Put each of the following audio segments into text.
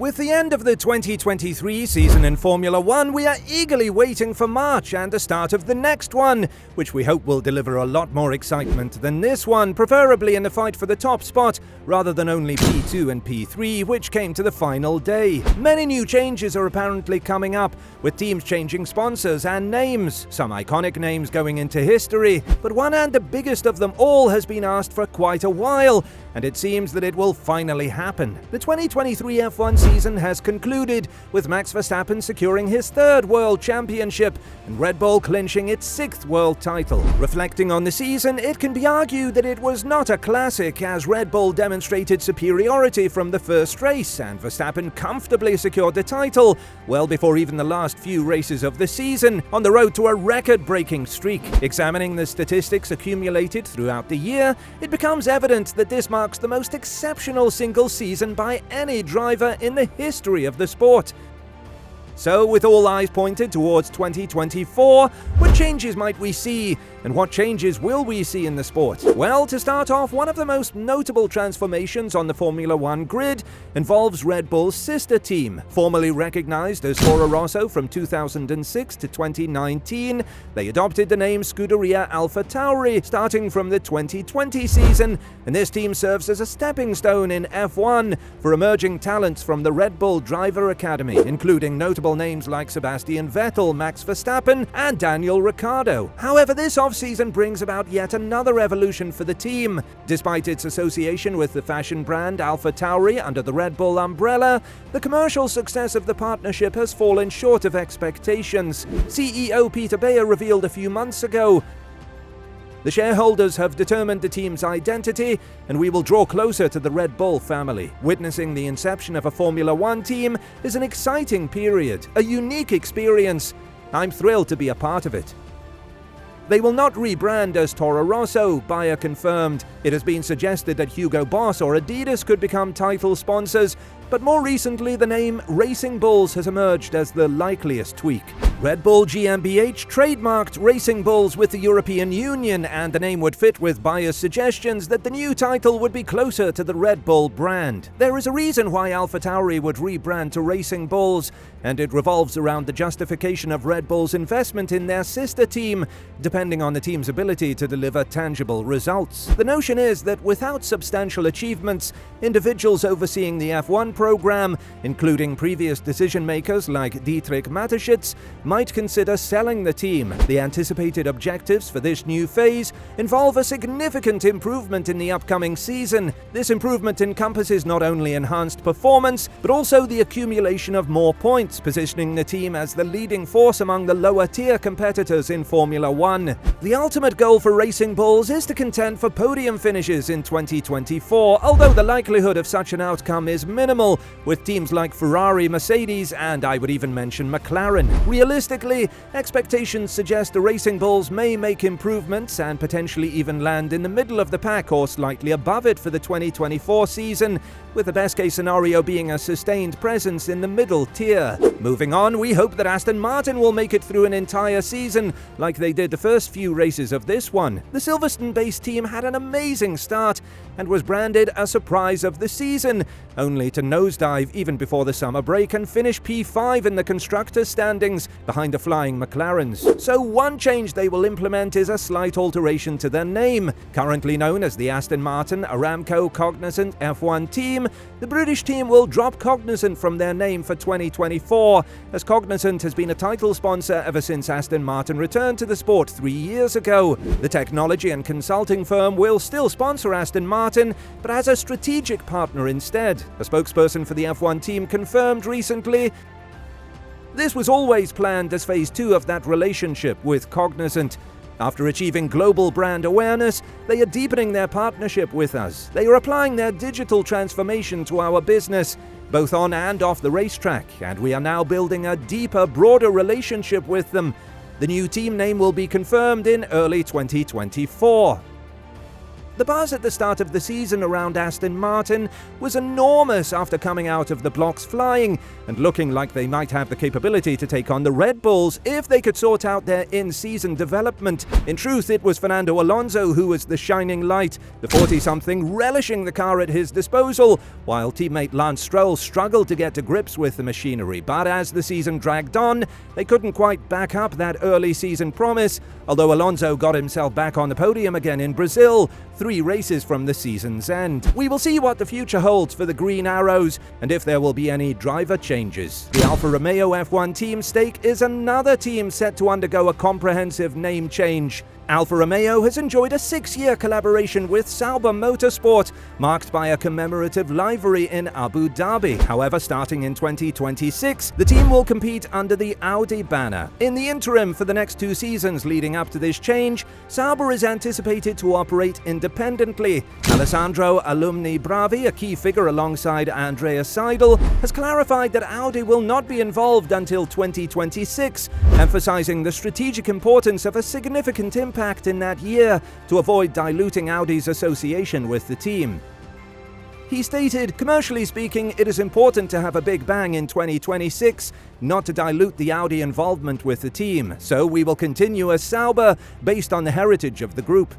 With the end of the 2023 season in Formula One, we are eagerly waiting for March and the start of the next one, which we hope will deliver a lot more excitement than this one, preferably in the fight for the top spot, rather than only P2 and P3, which came to the final day. Many new changes are apparently coming up, with teams changing sponsors and names, some iconic names going into history, but one and the biggest of them all has been asked for quite a while, and it seems that it will finally happen. The 2023 F1 season has concluded, with Max Verstappen securing his third World Championship and Red Bull clinching its sixth world title. Reflecting on the season, it can be argued that it was not a classic, as Red Bull demonstrated superiority from the first race and Verstappen comfortably secured the title well before even the last few races of the season, on the road to a record-breaking streak. Examining the statistics accumulated throughout the year, it becomes evident that this marks the most exceptional single season by any driver in the history of the sport. So, with all eyes pointed towards 2024, what changes might we see, and what changes will we see in the sport? Well, to start off, one of the most notable transformations on the Formula One grid involves Red Bull's sister team. Formerly recognized as Toro Rosso from 2006 to 2019, they adopted the name Scuderia AlphaTauri starting from the 2020 season, and this team serves as a stepping stone in F1 for emerging talents from the Red Bull Driver Academy, including notable names like Sebastian Vettel, Max Verstappen, and Daniel Ricciardo. However, this off-season brings about yet another evolution for the team. Despite its association with the fashion brand AlphaTauri under the Red Bull umbrella, the commercial success of the partnership has fallen short of expectations. CEO Peter Bayer revealed a few months ago, "The shareholders have determined the team's identity, and we will draw closer to the Red Bull family. Witnessing the inception of a Formula One team is an exciting period, a unique experience. I'm thrilled to be a part of it." They will not rebrand as Toro Rosso, Bayer confirmed. It has been suggested that Hugo Boss or Adidas could become title sponsors, but more recently the name Racing Bulls has emerged as the likeliest tweak. Red Bull GmbH trademarked Racing Bulls with the European Union, and the name would fit with Bayer's suggestions that the new title would be closer to the Red Bull brand. There is a reason why AlphaTauri would rebrand to Racing Bulls, and it revolves around the justification of Red Bull's investment in their sister team, depending on the team's ability to deliver tangible results. The notion is that without substantial achievements, individuals overseeing the F1 program, including previous decision-makers like Dietrich Mateschitz, might consider selling the team. The anticipated objectives for this new phase involve a significant improvement in the upcoming season. This improvement encompasses not only enhanced performance, but also the accumulation of more points, positioning the team as the leading force among the lower-tier competitors in Formula One. The ultimate goal for Racing Bulls is to contend for podium finishes in 2024, although the likelihood of such an outcome is minimal, with teams like Ferrari, Mercedes, and I would even mention McLaren. Realistically, expectations suggest the Racing Bulls may make improvements and potentially even land in the middle of the pack or slightly above it for the 2024 season, with the best-case scenario being a sustained presence in the middle tier. Moving on, we hope that Aston Martin will make it through an entire season like they did the first few races of this one. The Silverstone-based team had an amazing start and was branded a surprise of the season, only to nosedive even before the summer break and finish P5 in the constructors' standings behind the flying McLarens. So one change they will implement is a slight alteration to their name. Currently known as the Aston Martin Aramco Cognizant F1 team, the British team will drop Cognizant from their name for 2024, as Cognizant has been a title sponsor ever since Aston Martin returned to the sport 3 years ago. The technology and consulting firm will still sponsor Aston Martin, but as a strategic partner instead. A spokesperson for the F1 team confirmed recently, "This was always planned as phase 2 of that relationship with Cognizant. After achieving global brand awareness, they are deepening their partnership with us. They are applying their digital transformation to our business, both on and off the racetrack, and we are now building a deeper, broader relationship with them. The new team name will be confirmed in early 2024. The buzz at the start of the season around Aston Martin was enormous after coming out of the blocks flying and looking like they might have the capability to take on the Red Bulls if they could sort out their in-season development. In truth, it was Fernando Alonso who was the shining light, the 40-something relishing the car at his disposal, while teammate Lance Stroll struggled to get to grips with the machinery. But as the season dragged on, they couldn't quite back up that early season promise, although Alonso got himself back on the podium again in Brazil, 3 races from the season's end. We will see what the future holds for the Green Arrows and if there will be any driver changes. The Alfa Romeo F1 team stake is another team set to undergo a comprehensive name change. Alfa Romeo has enjoyed a 6-year collaboration with Sauber Motorsport, marked by a commemorative livery in Abu Dhabi. However, starting in 2026, the team will compete under the Audi banner. In the interim, for the next 2 seasons leading up to this change, Sauber is anticipated to operate independently. Alessandro Alumni Bravi, a key figure alongside Andreas Seidel, has clarified that Audi will not be involved until 2026, emphasizing the strategic importance of a significant impact in that year to avoid diluting Audi's association with the team. He stated, "Commercially speaking, it is important to have a big bang in 2026, not to dilute the Audi involvement with the team, so we will continue as Sauber based on the heritage of the group."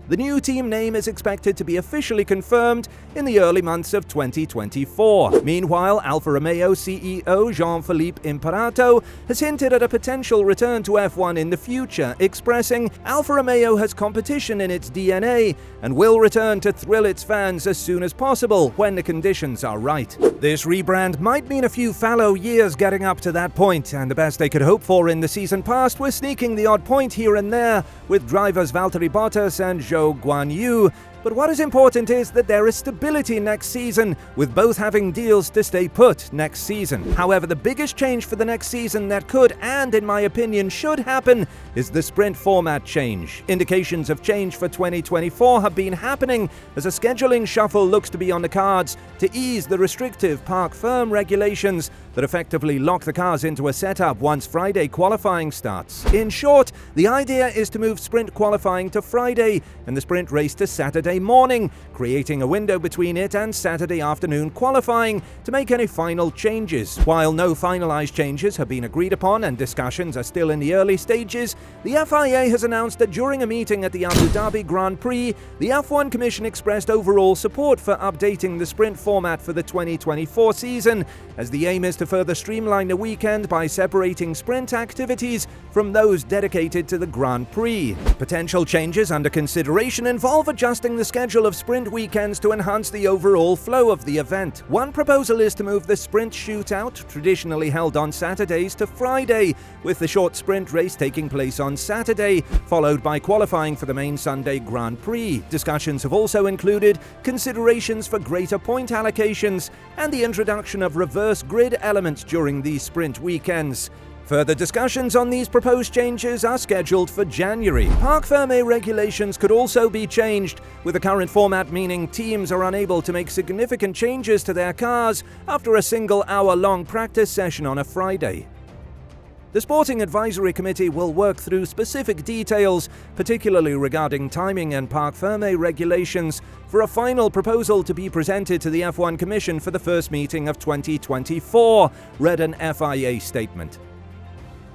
The new team name is expected to be officially confirmed in the early months of 2024. Meanwhile, Alfa Romeo CEO Jean-Philippe Imparato has hinted at a potential return to F1 in the future, expressing, "Alfa Romeo has competition in its DNA and will return to thrill its fans as soon as possible when the conditions are right." This rebrand might mean a few fallow years getting up to that point, and the best they could hope for in the season past was sneaking the odd point here and there with drivers Valtteri Bottas and Zhou Guanyu. But what is important is that there is stability next season, with both having deals to stay put next season. However, the biggest change for the next season that could, and in my opinion should happen, is the sprint format change. Indications of change for 2024 have been happening as a scheduling shuffle looks to be on the cards to ease the restrictive parc ferme regulations that effectively lock the cars into a setup once Friday qualifying starts. In short, the idea is to move sprint qualifying to Friday and the sprint race to Saturday morning, creating a window between it and Saturday afternoon qualifying to make any final changes. While no finalized changes have been agreed upon and discussions are still in the early stages, the FIA has announced that during a meeting at the Abu Dhabi Grand Prix, the F1 Commission expressed overall support for updating the sprint format for the 2024 season, as the aim is to further streamline the weekend by separating sprint activities from those dedicated to the Grand Prix. Potential changes under consideration involve adjusting the schedule of sprint weekends to enhance the overall flow of the event. One proposal is to move the sprint shootout, traditionally held on Saturdays, to Friday, with the short sprint race taking place on Saturday, followed by qualifying for the main Sunday Grand Prix. Discussions have also included considerations for greater point allocations and the introduction of reverse grid elements during these sprint weekends. Further discussions on these proposed changes are scheduled for January. Parc ferme regulations could also be changed, with the current format meaning teams are unable to make significant changes to their cars after a single hour-long practice session on a Friday. The Sporting Advisory Committee will work through specific details, particularly regarding timing and parc ferme regulations, for a final proposal to be presented to the F1 Commission for the first meeting of 2024, read an FIA statement.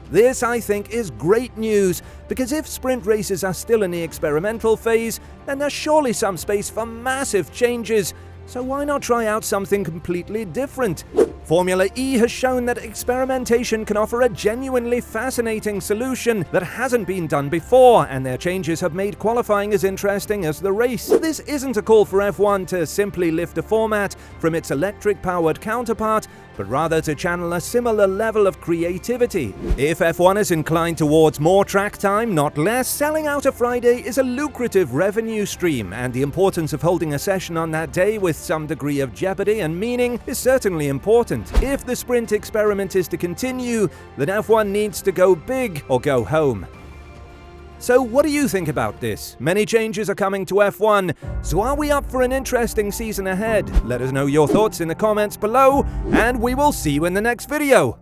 This, I think, is great news, because if sprint races are still in the experimental phase, then there's surely some space for massive changes, so why not try out something completely different? Formula E has shown that experimentation can offer a genuinely fascinating solution that hasn't been done before, and their changes have made qualifying as interesting as the race. This isn't a call for F1 to simply lift a format from its electric-powered counterpart, but rather to channel a similar level of creativity. If F1 is inclined towards more track time, not less, selling out a Friday is a lucrative revenue stream, and the importance of holding a session on that day with some degree of jeopardy and meaning is certainly important. If the sprint experiment is to continue, then F1 needs to go big or go home. So what do you think about this? Many changes are coming to F1, so are we up for an interesting season ahead? Let us know your thoughts in the comments below, and we will see you in the next video.